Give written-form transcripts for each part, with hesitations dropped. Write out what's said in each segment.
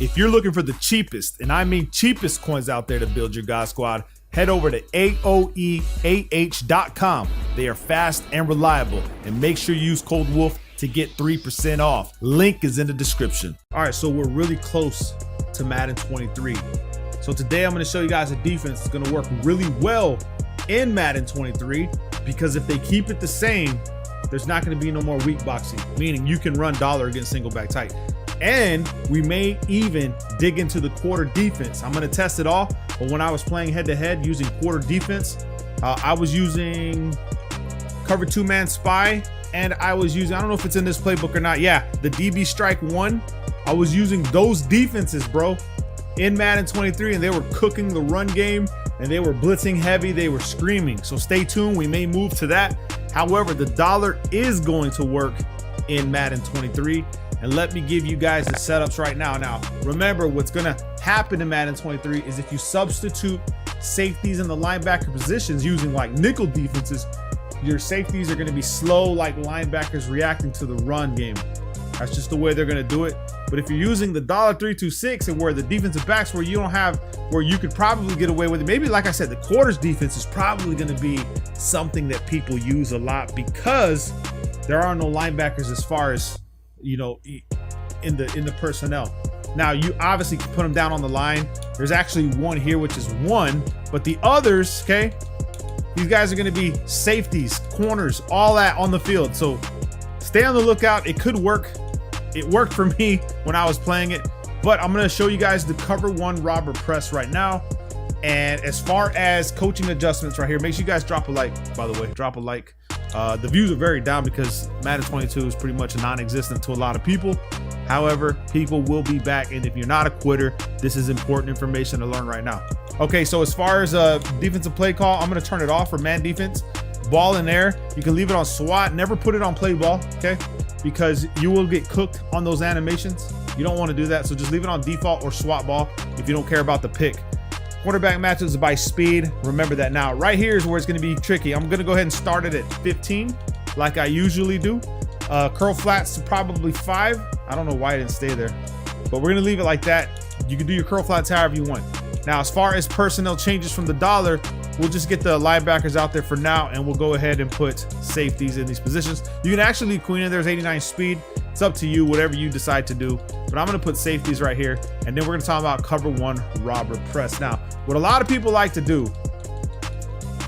If you're looking for the cheapest, and I mean cheapest coins out there to build your God Squad, head over to AOEAH.com. They are fast and reliable, and make sure you use code WOLF to get 3% off. Link is in the description. All right, so we're really close to Madden 23. So today I'm going to show you guys a defense that's going to work really well in Madden 23, because if they keep it the same, there's not going to be no more weak boxing, meaning you can run dollar against single back tight. And we may even dig into the quarter defense. I'm going to test it all, but when I was playing head to head using quarter defense, I was using cover 2-man spy, and I was using, I don't know if it's in this playbook or not. Yeah, the DB strike 1. I was using those defenses, bro, in Madden 23, and they were cooking the run game, and they were blitzing heavy. They were screaming. So stay tuned. We may move to that. However, the dollar is going to work in Madden 23. And let me give you guys the setups right now. Now, remember, what's going to happen in Madden 23 is if you substitute safeties in the linebacker positions using like nickel defenses, your safeties are going to be slow like linebackers reacting to the run game. That's just the way they're going to do it. But if you're using the $326 and where the defensive backs where you don't have, where you could probably get away with it, maybe like I said, the quarters defense is probably going to be something that people use a lot because there are no linebackers as far as, you know, in the personnel. Now you obviously can put them down on the line. There's actually one here, which is 1, but the others, okay, these guys are going to be safeties, corners, all that on the field. So stay on the lookout. It could work. It worked for me when I was playing it, but I'm going to show you guys the cover 1 robber press right now. And as far as coaching adjustments right here, make sure you guys drop a like, by the way, drop a like. The views are very down because Madden 22 is pretty much non-existent to a lot of people. However, people will be back, and if you're not a quitter, this is important information to learn right now. Okay, so as far as defensive play call, I'm going to turn it off for man defense. Ball in there, you can leave it on SWAT. Never put it on play ball, okay? Because you will get cooked on those animations. You don't want to do that, so just leave it on default or SWAT ball if you don't care about the pick. Quarterback matches by speed. Remember that. Now, right here is where it's going to be tricky. I'm going to go ahead and start it at 15 like I usually do. Curl flats to probably 5. I don't know why I didn't stay there, but we're going to leave it like that. You can do your curl flats however you want. Now, as far as personnel changes from the dollar, we'll just get the linebackers out there for now, and we'll go ahead and put safeties in these positions. You can actually leave Queen in there. There's 89 speed. It's up to you, whatever you decide to do. But I'm going to put safeties right here, and then we're going to talk about cover 1 robber press. Now, what a lot of people like to do,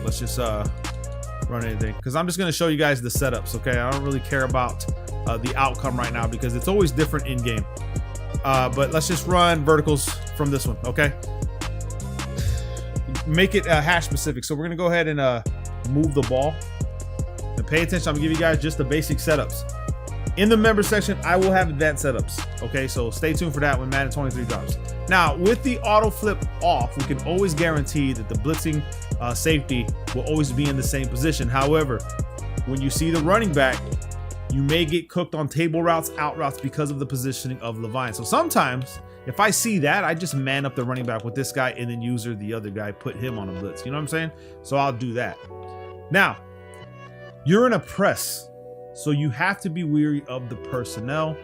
let's just run anything, because I'm just going to show you guys the setups, okay? I don't really care about the outcome right now because it's always different in game. But let's just run verticals from this one, okay? Make it hash specific. So we're going to go ahead and move the ball. And pay attention. I'm going to give you guys just the basic setups. In the member section, I will have advanced setups. Okay, so stay tuned for that when Madden 23 drops. Now, with the auto flip off, we can always guarantee that the blitzing safety will always be in the same position. However, when you see the running back, you may get cooked on table routes, out routes because of the positioning of Levine. So sometimes, if I see that, I just man up the running back with this guy and then user the other guy, put him on a blitz. You know what I'm saying? So I'll do that. Now, you're in a press. So you have to be weary of the personnel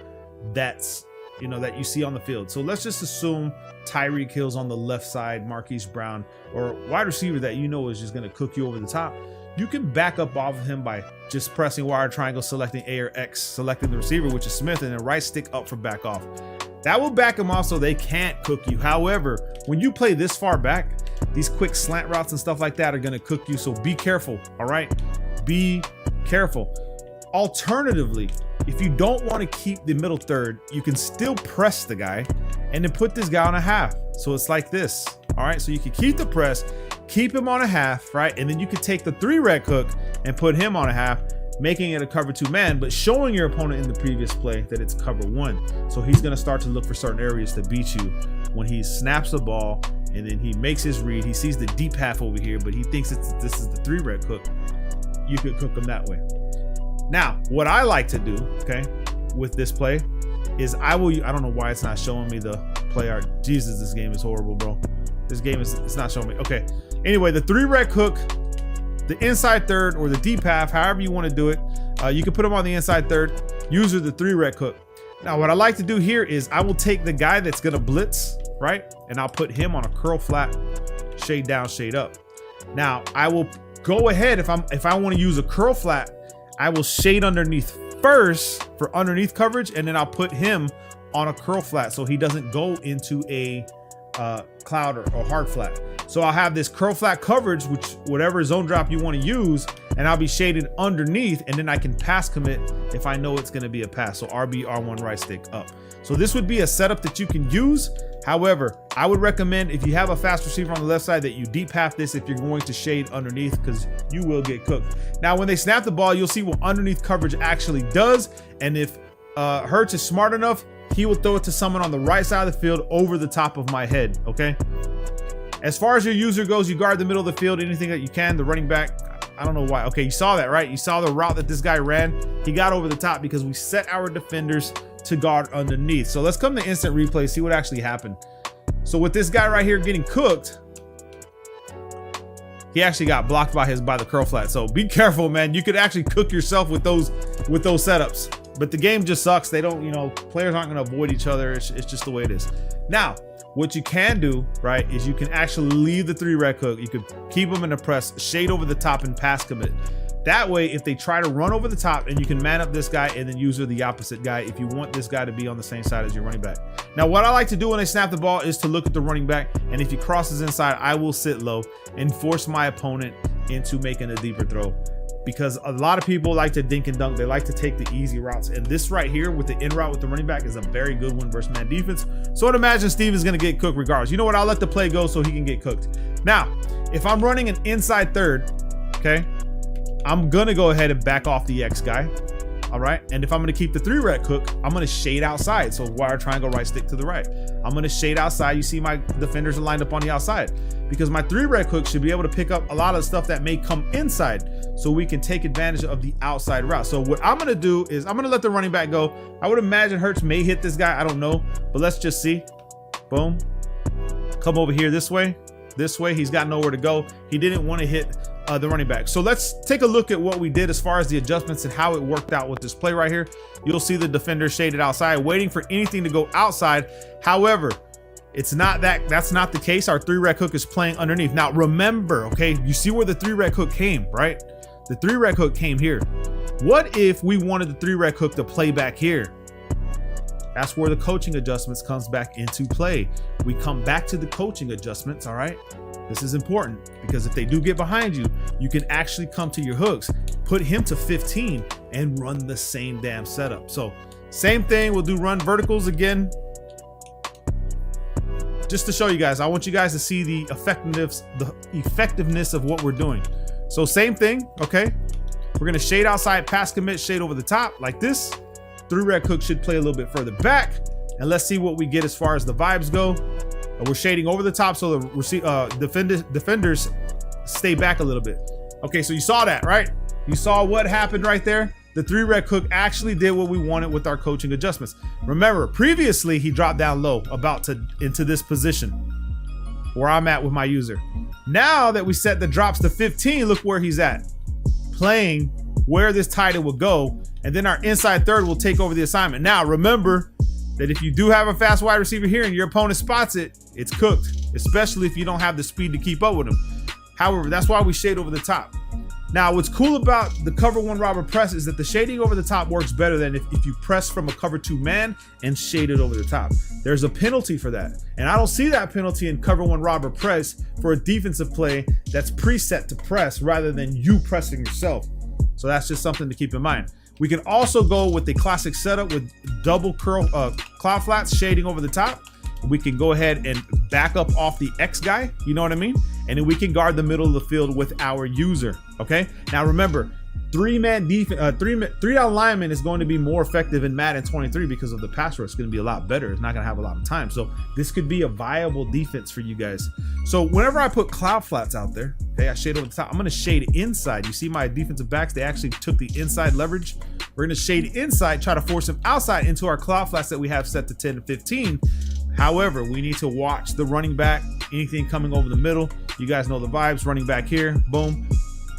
that's, you know, that you see on the field. So let's just assume Tyreek Hill's on the left side, Marquise Brown, or wide receiver that you know is just going to cook you over the top. You can back up off of him by just pressing wire triangle, selecting A or X, selecting the receiver, which is Smith, and then right stick up for back off. That will back them off so they can't cook you. However, when you play this far back, these quick slant routes and stuff like that are going to cook you. So be careful. All right. Be careful. Alternatively, if you don't want to keep the middle third, you can still press the guy and then put this guy on a half. So it's like this. All right. So you can keep the press, keep him on a half, right? And then you can take the 3-rec hook and put him on a half, making it a cover 2 man, but showing your opponent in the previous play that it's cover 1. So he's going to start to look for certain areas to beat you when he snaps the ball and then he makes his read. He sees the deep half over here, but he thinks this is the 3-rec hook. You could cook him that way. Now, what I like to do, okay, with this play is I don't know why it's not showing me the play art. Jesus, this game is horrible, bro. This game it's not showing me. Okay. Anyway, the 3-rec hook, the inside third or the deep half, however you want to do it. You can put them on the inside third, user the 3-rec hook. Now, what I like to do here is I will take the guy that's gonna blitz, right? And I'll put him on a curl flat, shade down, shade up. Now, I will go ahead, if I wanna use a curl flat, I will shade underneath first for underneath coverage, and then I'll put him on a curl flat so he doesn't go into a cloud or hard flat. So I'll have this curl flat coverage, which whatever zone drop you want to use, and I'll be shaded underneath, and then I can pass commit if I know it's going to be a pass. So RB, R1 right stick up. So this would be a setup that you can use. However, I would recommend if you have a fast receiver on the left side that you deep half this if you're going to shade underneath, because you will get cooked. Now, when they snap the ball, you'll see what underneath coverage actually does. And if Hurts is smart enough, he will throw it to someone on the right side of the field over the top of my head, okay? As far as your user goes, you guard the middle of the field, anything that you can. The running back, I don't know why. Okay, you saw that, right? You saw the route that this guy ran. He got over the top because we set our defenders to guard underneath. So let's come to instant replay, see what actually happened. So with this guy right here getting cooked, he actually got blocked by the curl flat. So be careful, man. You could actually cook yourself with those setups. But the game just sucks. They don't, players aren't going to avoid each other. It's just the way it is. Now, what you can do, right, is you can actually leave the 3 red hook. You could keep them in the press, shade over the top, and pass commit. That way, if they try to run over the top, and you can man up this guy and then user the opposite guy if you want this guy to be on the same side as your running back. Now, what I like to do when they snap the ball is to look at the running back, and if he crosses inside, I will sit low and force my opponent into making a deeper throw. Because a lot of people like to dink and dunk. They like to take the easy routes. And this right here with the in route with the running back is a very good one versus man defense. So I'd imagine Steve is going to get cooked regardless. You know what? I'll let the play go so he can get cooked. Now, if I'm running an inside third, okay, I'm going to go ahead and back off the X guy. All right. And if I'm going to keep the 3 red hook, I'm going to shade outside. So wire triangle right stick to the right. I'm going to shade outside. You see my defenders are lined up on the outside because my 3 red hook should be able to pick up a lot of stuff that may come inside so we can take advantage of the outside route. So what I'm going to do is I'm going to let the running back go. I would imagine Hurts may hit this guy. I don't know, but let's just see. Boom. Come over here this way. This way. He's got nowhere to go. He didn't want to hit the running back. So let's take a look at what we did as far as the adjustments and how it worked out with this play right here. You'll see the defender shaded outside, waiting for anything to go outside. However, it's not that's not the case. Our 3 red hook is playing underneath. Now remember, okay, you see where the 3 red hook came, right? The 3 red hook came here. What if we wanted the 3 red hook to play back here? That's where the coaching adjustments comes back into play. We come back to the coaching adjustments, all right? This is important because if they do get behind you, you can actually come to your hooks, put him to 15 and run the same damn setup. So same thing, we'll do run verticals again. Just to show you guys, I want you guys to see the effectiveness of what we're doing. So same thing, okay? We're gonna shade outside, pass commit, shade over the top like this. 3 red hook should play a little bit further back. And let's see what we get as far as the vibes go. We're shading over the top so the defenders stay back a little bit. Okay, so you saw that, right? You saw what happened right there. The 3 red hook actually did what we wanted with our coaching adjustments. Remember, previously he dropped down low into this position where I'm at with my user. Now that we set the drops to 15, look where he's at. Playing where this tight end will go, and then our inside third will take over the assignment. Now, remember that if you do have a fast wide receiver here and your opponent spots it, it's cooked, especially if you don't have the speed to keep up with him. However, that's why we shade over the top. Now, what's cool about the cover 1 robber press is that the shading over the top works better than if you press from a cover 2 man and shade it over the top. There's a penalty for that. And I don't see that penalty in cover 1 robber press for a defensive play that's preset to press rather than you pressing yourself. So that's just something to keep in mind. We can also go with the classic setup with double curl cloud flats shading over the top. We can go ahead and back up off the X guy, you know what I mean? And then we can guard the middle of the field with our user, okay? Now remember, 3-man defense, 3-down lineman is going to be more effective in Madden 23 because of the pass rush. It's going to be a lot better. It's not going to have a lot of time. So this could be a viable defense for you guys. So whenever I put cloud flats out there, okay, I shade over the top. I'm going to shade inside. You see my defensive backs, they actually took the inside leverage. We're going to shade inside, try to force him outside into our cloud flats that we have set to 10 and 15. However, we need to watch the running back, anything coming over the middle. You guys know the vibes, running back here, boom.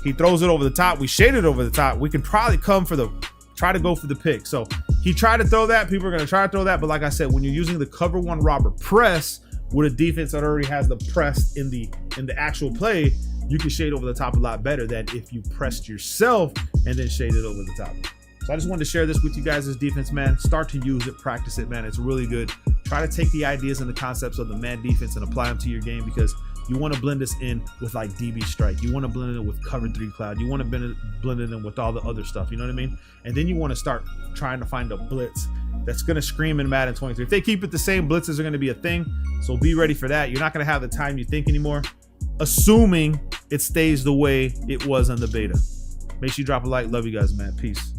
He throws it over the top. We shade it over the top. We can probably try to go for the pick. So he tried to throw that. People are going to try to throw that. But like I said, when you're using the cover one robber press with a defense that already has the press in the actual play, you can shade over the top a lot better than if you pressed yourself and then shaded over the top. So I just wanted to share this with you guys, this defense, man. Start to use it, practice it, man. It's really good. Try to take the ideas and the concepts of the man defense and apply them to your game, because you want to blend this in with like DB strike. You want to blend it in with cover 3 cloud. You want to blend it in with all the other stuff. You know what I mean? And then you want to start trying to find a blitz that's going to scream in Madden 23. If they keep it the same, blitzes are going to be a thing. So be ready for that. You're not going to have the time you think anymore, assuming it stays the way it was on the beta. Make sure you drop a like. Love you guys, man. Peace.